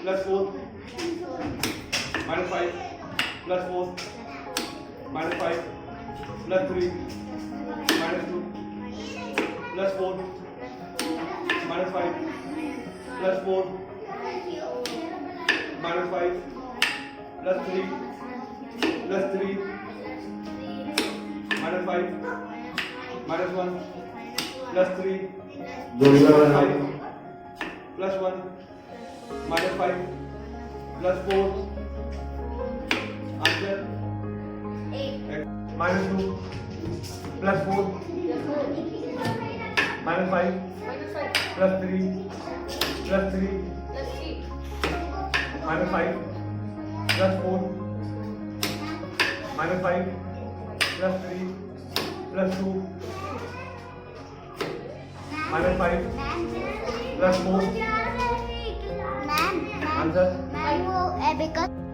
plus 4 minus 5 plus 4 minus 5 plus 3 minus 2 plus 4 minus 5 plus 4 minus 5 plus 3 plus 3 minus 5 minus 1 plus 3 minus 5 plus 1 minus 5 plus 4 answer minus 2 plus 4 minus 5 plus 3 plus 3 minus 5 plus 4 minus 5 plus 3 plus 2 minus 5 plus 4 answer Abacus.